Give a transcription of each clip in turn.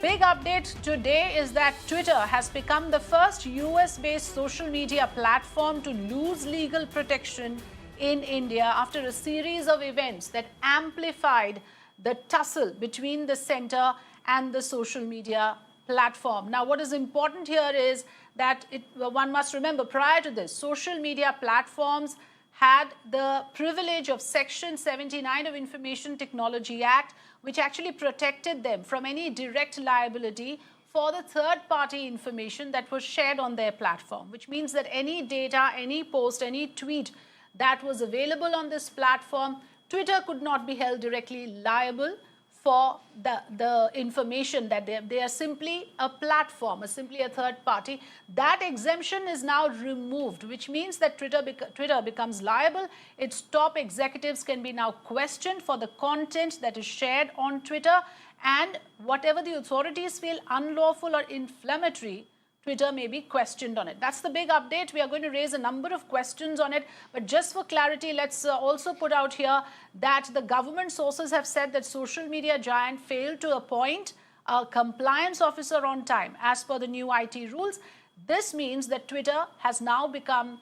Big update today is that Twitter has become the first US-based social media platform to lose legal protection in India after a series of events that amplified the tussle between the center and the social media platform. Now, what is important here is that one must remember, prior to this, social media platforms had the privilege of Section 79 of Information Technology Act, which actually protected them from any direct liability for the third-party information that was shared on their platform, which means that any data, any post, any tweet that was available on this platform, Twitter could not be held directly liable for the information that they are simply a platform, simply a third party. That exemption is now removed, which means that Twitter becomes liable. Its top executives can be now questioned for the content that is shared on Twitter, and whatever the authorities feel unlawful or inflammatory, Twitter may be questioned on it. That's the big update. We are going to raise a number of questions on it. But just for clarity, let's also put out here that the government sources have said that social media giant failed to appoint a compliance officer on time as per the new IT rules. This means that Twitter has now become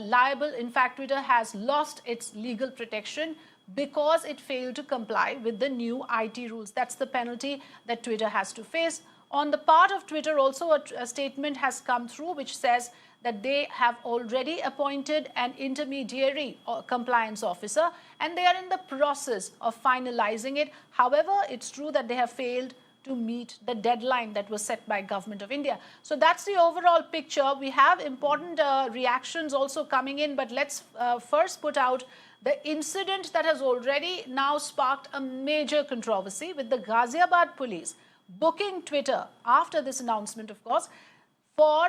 liable. In fact, Twitter has lost its legal protection because it failed to comply with the new IT rules. That's the penalty that Twitter has to face. On the part of Twitter, also a statement has come through which says that they have already appointed an intermediary compliance officer and they are in the process of finalizing it. However, it's true that they have failed to meet the deadline that was set by Government of India. So that's the overall picture. We have important reactions also coming in, but let's first put out the incident that has already now sparked a major controversy with the Ghaziabad police booking Twitter after this announcement, of course, for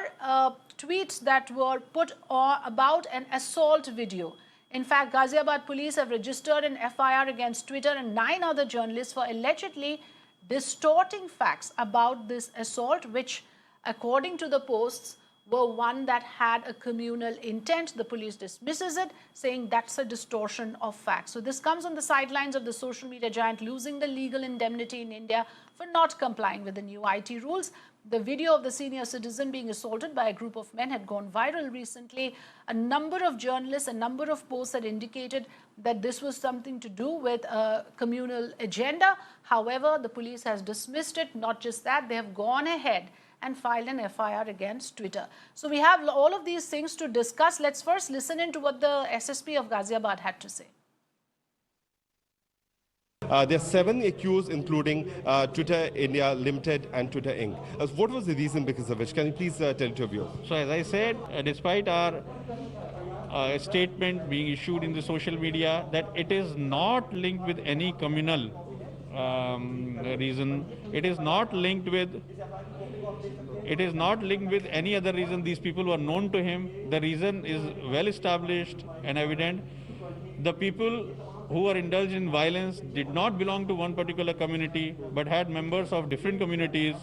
tweets that were put about an assault video. In fact, Ghaziabad police have registered an FIR against Twitter and 9 other journalists for allegedly distorting facts about this assault, which, according to the posts, were one that had a communal intent. The police dismisses it, saying that's a distortion of facts. So this comes on the sidelines of the social media giant losing the legal indemnity in India for not complying with the new IT rules. The video of the senior citizen being assaulted by a group of men had gone viral recently. A number of journalists, a number of posts had indicated that this was something to do with a communal agenda. However, the police has dismissed it. Not just that, they have gone ahead and filed an FIR against Twitter. So we have all of these things to discuss. Let's first listen into what the SSP of Ghaziabad had to say. There are 7 accused, including Twitter India Limited and Twitter Inc. What was the reason because of which? Can you please tell it to your viewers? So as I said, despite our statement being issued in the social media that it is not linked with any communal reason, it is not linked with any other reason. These people were known to him. The reason is well established and evident. The people who were indulged in violence did not belong to one particular community but had members of different communities.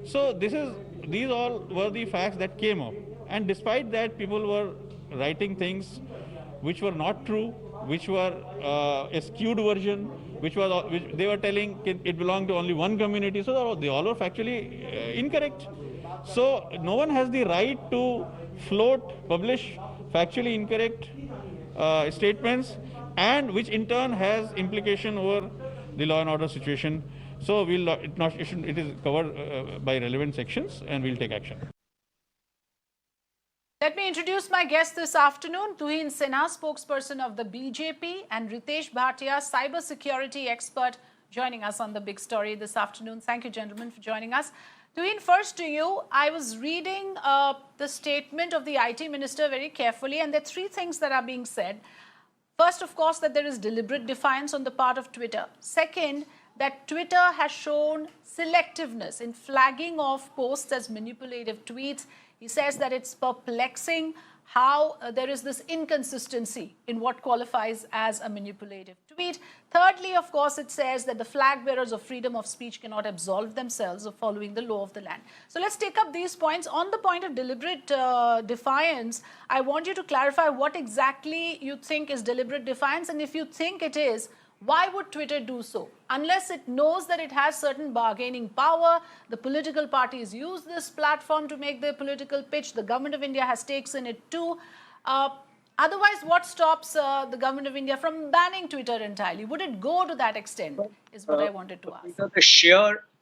So these all were the facts that came up. And despite that, people were writing things which were not true, which were a skewed version, which they were telling it belonged to only one community. So they all were factually incorrect. So no one has the right to publish factually incorrect statements, and which in turn has implication over the law and order situation. So it is covered by relevant sections, and we'll take action. Let me introduce my guest this afternoon, Tuhin Sinha, spokesperson of the BJP, and Ritesh Bhatia, cybersecurity expert, joining us on The Big Story this afternoon. Thank you, gentlemen, for joining us. Tuhin, first to you. I was reading the statement of the IT minister very carefully, and there are 3 things that are being said. First, of course, that there is deliberate defiance on the part of Twitter. Second, that Twitter has shown selectiveness in flagging off posts as manipulative tweets. He says that it's perplexing how there is this inconsistency in what qualifies as a manipulative tweet. Thirdly, of course, it says that the flag bearers of freedom of speech cannot absolve themselves of following the law of the land. So let's take up these points. On the point of deliberate defiance, I want you to clarify what exactly you think is deliberate defiance, and if you think it is, Why would Twitter do so? Unless it knows that it has certain bargaining power, the political parties use this platform to make their political pitch, the government of India has stakes in it too. Otherwise, what stops the government of India from banning Twitter entirely? Would it go to that extent, is what I wanted to ask.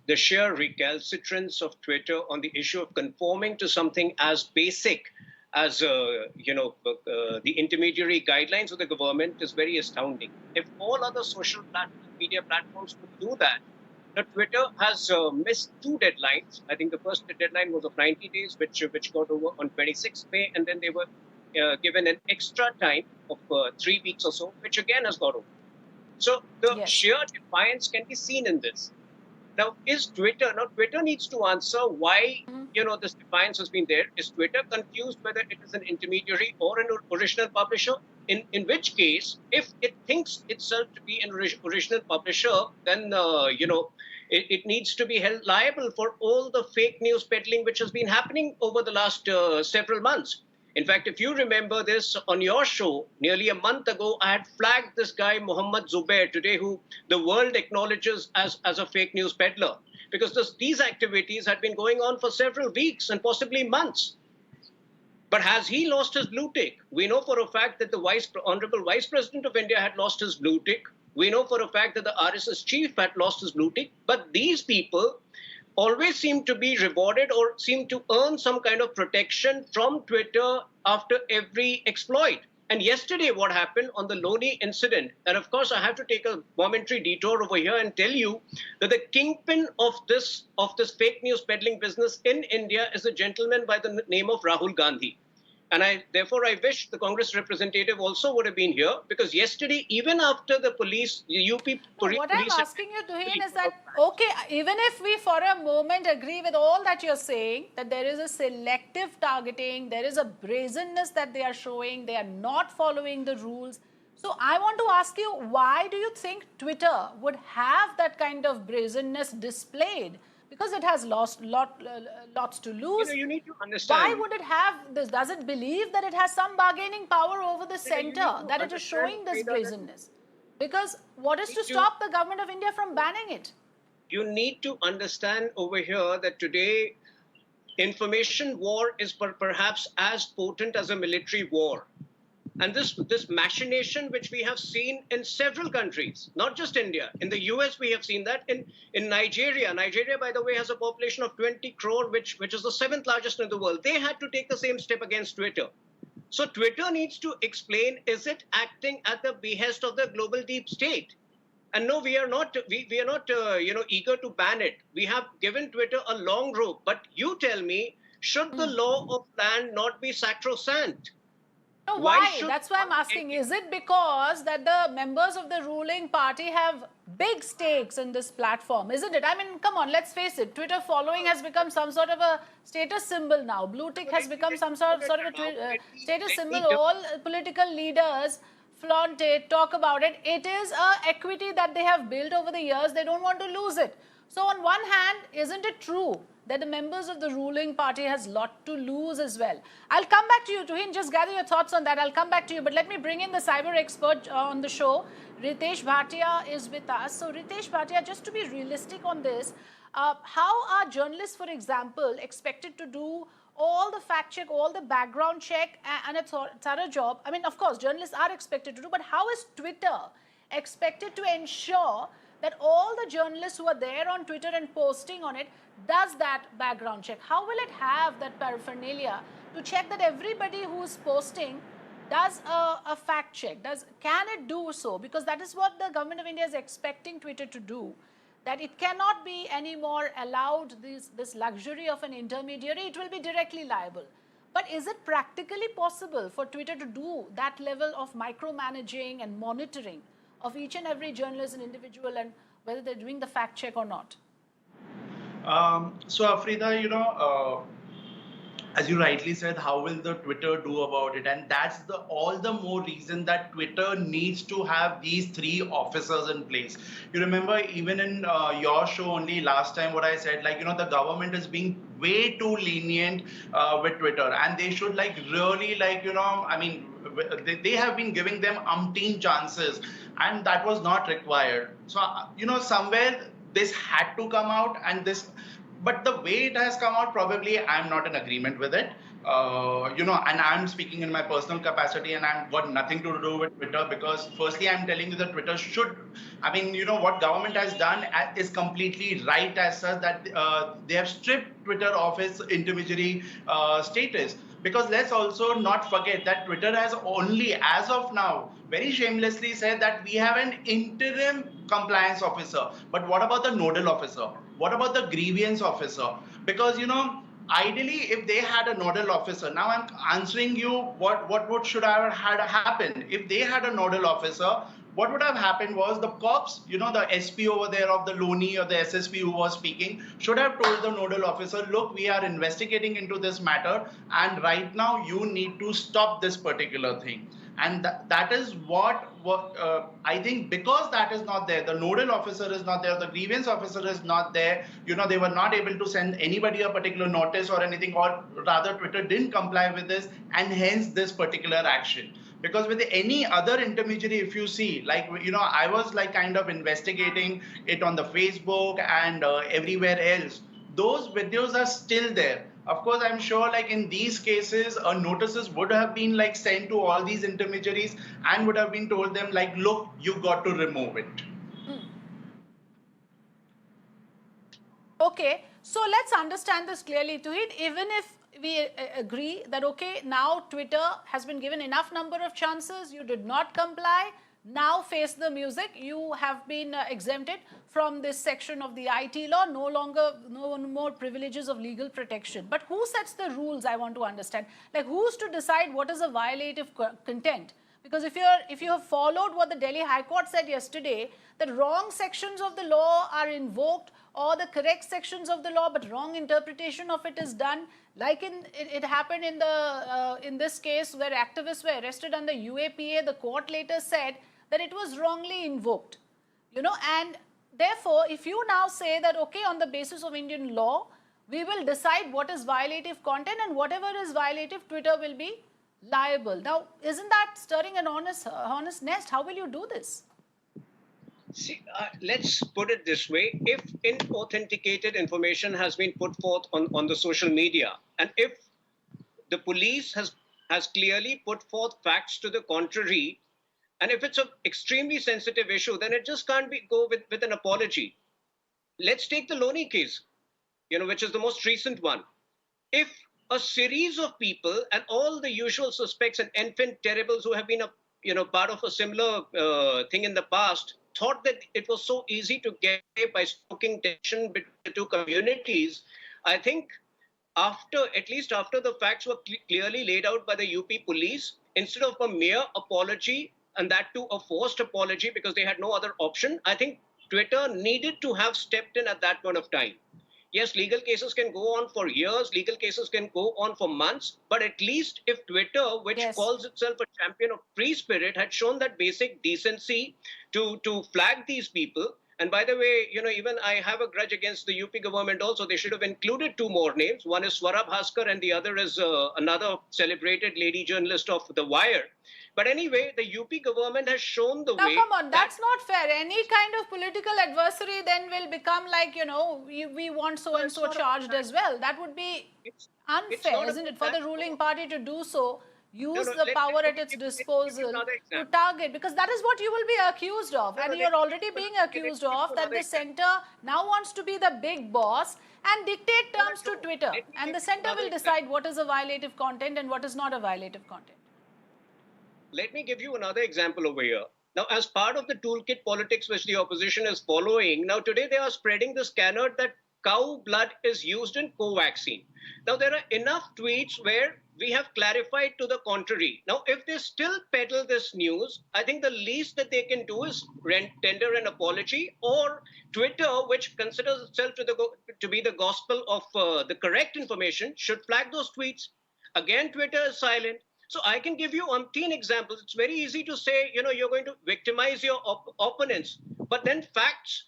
The sheer recalcitrance of Twitter on the issue of conforming to something as basic as the intermediary guidelines of the government is very astounding. If all other social media platforms could do that, now Twitter has missed two deadlines. I think the first deadline was of 90 days, which got over on 26th May, and then they were given an extra time of 3 weeks or so, which again has got over. So the sheer defiance can be seen in this. Now, Twitter needs to answer why, this defiance has been there. Is Twitter confused whether it is an intermediary or an original publisher? In which case, if it thinks itself to be an original publisher, then, it needs to be held liable for all the fake news peddling which has been happening over the last several months. In fact, if you remember this on your show, nearly a month ago, I had flagged this guy, Mohammed Zubair, today, who the world acknowledges as a fake news peddler, because these activities had been going on for several weeks and possibly months. But has he lost his blue tick? We know for a fact that the Honorable Vice President of India had lost his blue tick. We know for a fact that the RSS chief had lost his blue tick. But these people always seem to be rewarded or seem to earn some kind of protection from Twitter after every exploit. And yesterday, what happened on the Loni incident, and of course, I have to take a momentary detour over here and tell you that the kingpin of this fake news peddling business in India is a gentleman by the name of Rahul Gandhi. And therefore, I wish the Congress representative also would have been here, because yesterday, even after the police, the UP police... What I'm asking you, Tuhin, is that, okay, even if we for a moment agree with all that you're saying, that there is a selective targeting, there is a brazenness that they are showing, they are not following the rules. So I want to ask you, why do you think Twitter would have that kind of brazenness displayed? Because it has lots to lose. You need to understand. Why would it have this? Does it believe that it has some bargaining power over the center, that it is showing this brazenness? Because what is to stop the government of India from banning it? You need to understand over here that today, information war is perhaps as potent as a military war. And this machination, which we have seen in several countries, not just India. In the US, we have seen that. In Nigeria, by the way, has a population of 20 crore, which is the 7th largest in the world. They had to take the same step against Twitter. So Twitter needs to explain, is it acting at the behest of the global deep state? And no, we are not eager to ban it. We have given Twitter a long rope. But you tell me, should the law of land not be sacrosanct? No, why? That's why I'm asking. Is it because that the members of the ruling party have big stakes in this platform? Isn't it? I mean, come on, let's face it. Twitter following has become some sort of a status symbol now. Blue tick has become some sort of a status symbol. All political leaders flaunt it, talk about it. It is a equity that they have built over the years. They don't want to lose it. So on one hand, isn't it true that the members of the ruling party has a lot to lose as well? I'll come back to you, Tuhin. Just gather your thoughts on that. I'll come back to you. But let me bring in the cyber expert on the show. Ritesh Bhatia is with us. So Ritesh Bhatia, just to be realistic on this, how are journalists, for example, expected to do all the fact check, all the background check, and a thorough job? I mean, of course, journalists are expected to do, but how is Twitter expected to ensure that all the journalists who are there on Twitter and posting on it does that background check? How will it have that paraphernalia to check that everybody who is posting does a fact check? Can it do so? Because that is what the government of India is expecting Twitter to do, that it cannot be anymore allowed this luxury of an intermediary. It will be directly liable. But is it practically possible for Twitter to do that level of micromanaging and monitoring of each and every journalist and individual, and whether they're doing the fact check or not? So Afrida, as you rightly said, how will the Twitter do about it? And that's all the more reason that Twitter needs to have these 3 officers in place. You remember even in your show only last time what I said, the government is being way too lenient with Twitter, and they should really They have been giving them umpteen chances, and that was not required. So, somewhere this had to come out, and this, but the way it has come out, probably I'm not in agreement with it. And I'm speaking in my personal capacity, and I've got nothing to do with Twitter, because firstly, I'm telling you that Twitter should, what government has done is completely right as such, that they have stripped Twitter of its intermediary status. Because let's also not forget that Twitter has only, as of now, very shamelessly said that we have an interim compliance officer. But what about the nodal officer? What about the grievance officer? Because, ideally, if they had a nodal officer, now I'm answering you what should have had happened. If they had a nodal officer, what would have happened was the cops, the SP over there of the Loni or the SSP who was speaking, should have told the nodal officer, look, we are investigating into this matter, and right now you need to stop this particular thing. And that is what I think, because that is not there, the nodal officer is not there, the grievance officer is not there, they were not able to send anybody a particular notice or anything, or rather Twitter didn't comply with this, and hence this particular action. Because with any other intermediary, if you see, like, I was like kind of investigating it on the Facebook and everywhere else, those videos are still there. Of course, I'm sure like in these cases, notices would have been like sent to all these intermediaries and would have been told them like, look, you got to remove it. Okay, so let's understand this clearly, Tuhid. Even if we agree that, okay, now Twitter has been given enough number of chances, you did not comply, now face the music, you have been exempted from this section of the IT law, no more privileges of legal protection. But who sets the rules, I want to understand? Like, who's to decide what is a violative content? Because if you have followed what the Delhi High Court said yesterday, that wrong sections of the law are invoked, or the correct sections of the law but wrong interpretation of it is done, like it happened in this case where activists were arrested under UAPA. The court later said that it was wrongly invoked, and therefore if you now say that, okay, on the basis of Indian law, we will decide what is violative content, and whatever is violative, Twitter will be liable. Now, isn't that stirring an honest nest? How will you do this? See, let's put it this way. If inauthenticated information has been put forth on the social media, and if the police has clearly put forth facts to the contrary, and if it's an extremely sensitive issue, then it just can't go with an apology. Let's take the Loni case, which is the most recent one. If a series of people and all the usual suspects and enfant terribles who have been part of a similar thing in the past thought that it was so easy to get by stoking tension between the two communities, I think at least after the facts were clearly laid out by the UP police, instead of a mere apology, and that too a forced apology because they had no other option, I think Twitter needed to have stepped in at that point of time. Yes, legal cases can go on for years, legal cases can go on for months, but at least if Twitter, which calls itself a champion of free spirit, had shown that basic decency to flag these people. And by the way, even I have a grudge against the UP government also. They should have included two more names. One is Swara Bhaskar and the other is another celebrated lady journalist of The Wire. But anyway, the UP government has shown the way. Now, come on, that's not fair. Any kind of political adversary then will become like, we want so-and-so charged as well. That would be unfair, isn't it, for the ruling party to do so? Use the power at its disposal to target, because that is what you will be accused of. And you're already being accused of that the center now wants to be the big boss and dictate terms to Twitter. And the center will decide what is a violative content and what is not a violative content. Let me give you another example over here. Now, as part of the toolkit politics which the opposition is following, now today they are spreading this canard that cow blood is used in Covaxin. Now, there are enough tweets where we have clarified to the contrary. Now, if they still peddle this news, I think the least that they can do is tender an apology, or Twitter, which considers itself to be the gospel of the correct information, should flag those tweets. Again, Twitter is silent. So I can give you umpteen examples. It's very easy to say, you're going to victimize your opponents. But then facts,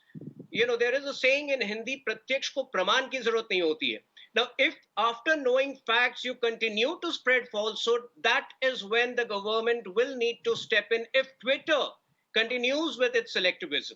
there is a saying in Hindi, pratyaksh ko praman ki zarurat nahi hoti hai. Now, if after knowing facts you continue to spread falsehood, that is when the government will need to step in if Twitter continues with its selectivism.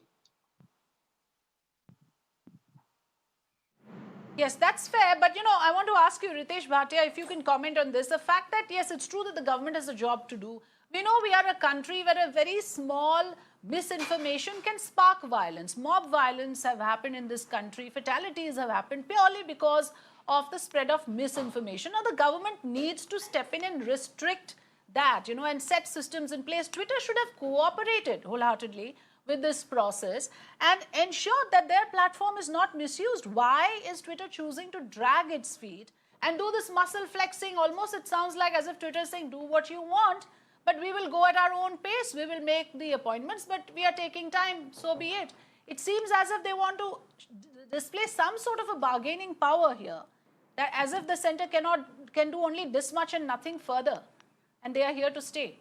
Yes, that's fair. But, I want to ask you, Ritesh Bhatia, if you can comment on this. The fact that, yes, it's true that the government has a job to do. We know we are a country where a very small misinformation can spark violence. Mob violence have happened in this country. Fatalities have happened purely because of the spread of misinformation. Now, the government needs to step in and restrict that, and set systems in place. Twitter should have cooperated wholeheartedly with this process and ensure that their platform is not misused. Why is Twitter choosing to drag its feet and do this muscle flexing? Almost it sounds like as if Twitter is saying, do what you want, but we will go at our own pace. We will make the appointments, but we are taking time, so be it. It seems as if they want to display some sort of a bargaining power here, that as if the center can do only this much and nothing further, and they are here to stay.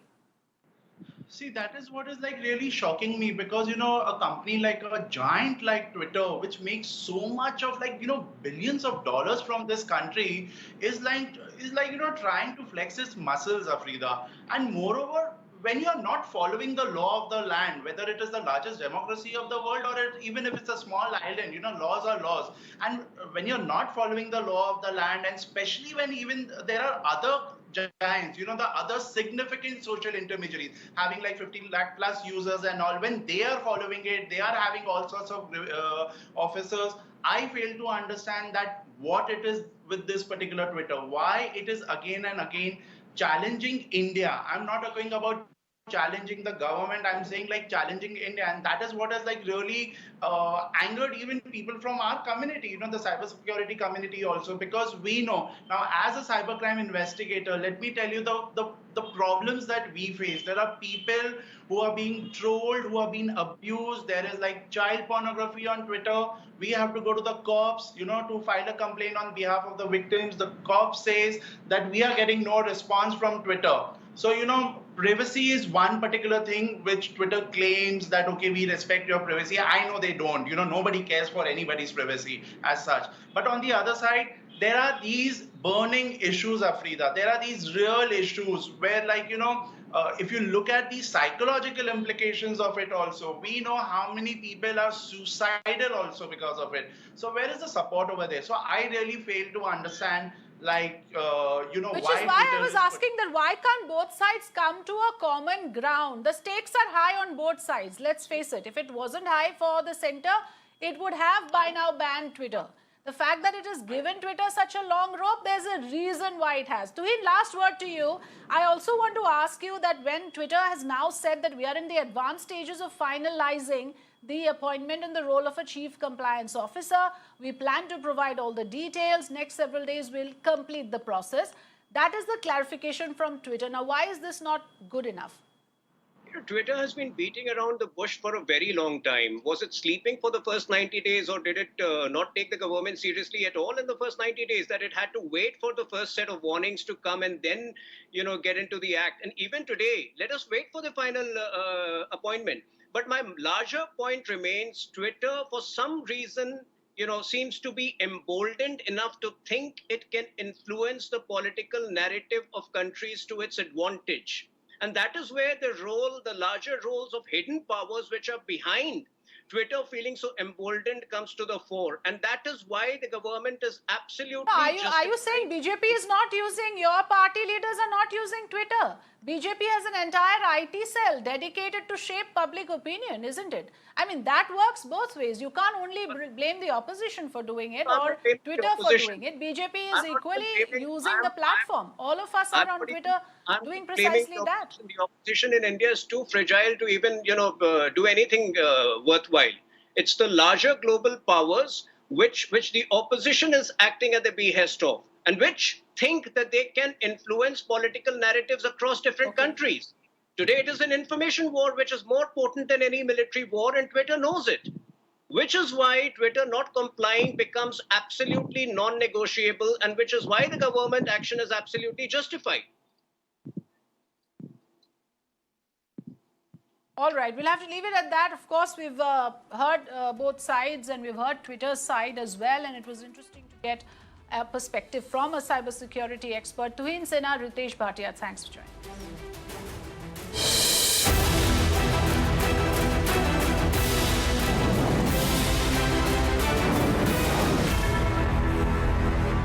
See, that is what is like really shocking me, because a company like a giant like Twitter, which makes so much of billions of dollars from this country, is trying to flex its muscles, Afrida. And moreover, when you're not following the law of the land, whether it is the largest democracy of the world or even if it's a small island, laws are laws. And when you're not following the law of the land, and especially when even there are other giants, the other significant social intermediaries having like 15 lakh plus users and all, when they are following it, they are having all sorts of officers. I fail to understand that what it is with this particular Twitter, why it is again and again challenging India. I'm not talking about challenging the government, I'm saying like challenging India, and that is what has like really angered even people from our community, the cybersecurity community also, because we know now as a cybercrime investigator, let me tell you the problems that we face. There are people who are being trolled, who are being abused. There is like child pornography on Twitter. We have to go to the cops, to file a complaint on behalf of the victims. The cop says that we are getting no response from Twitter. So, privacy is one particular thing which Twitter claims that, okay, we respect your privacy. I know they don't. Nobody cares for anybody's privacy as such. But on the other side, there are these burning issues, Afrida. There are these real issues where, if you look at the psychological implications of it also, we know how many people are suicidal also because of it. So where is the support over there? So I really fail to understand, which is why I was asking that why can't both sides come to a common ground? The stakes are high on both sides. Let's face it. If it wasn't high for the center, it would have by now banned Twitter. The fact that it has given Twitter such a long rope, there's a reason why it has. Tuhin, last word to you. I also want to ask you that when Twitter has now said that we are in the advanced stages of finalizing the appointment in the role of a chief compliance officer, we plan to provide all the details. Next several days, we'll complete the process. That is the clarification from Twitter. Now, why is this not good enough? Twitter has been beating around the bush for a very long time. Was it sleeping for the first 90 days, or did it not take the government seriously at all in the first 90 days, that it had to wait for the first set of warnings to come and then, get into the act? And even today, let us wait for the final appointment. But my larger point remains, Twitter, for some reason, seems to be emboldened enough to think it can influence the political narrative of countries to its advantage. And that is where the larger roles of hidden powers which are behind Twitter feeling so emboldened comes to the fore. And that is why the government is absolutely... No, are you saying BJP is not using, your party leaders are not using Twitter? BJP has an entire IT cell dedicated to shape public opinion, isn't it? I mean, that works both ways. You can't only blame the opposition for doing it or Twitter for doing it. BJP is equally using the platform. All of us are on Twitter doing precisely that. The opposition in India is too fragile to even, do anything worthwhile. It's the larger global powers which the opposition is acting at the behest of, and which think that they can influence political narratives across different countries. Today, it is an information war which is more potent than any military war, and Twitter knows it. Which is why Twitter not complying becomes absolutely non-negotiable, and which is why the government action is absolutely justified. All right, we'll have to leave it at that. Of course, we've heard both sides, and we've heard Twitter's side as well, and it was interesting to get perspective from a cybersecurity expert. Tuhin Sena, Ritesh Bhatia, thanks for joining us.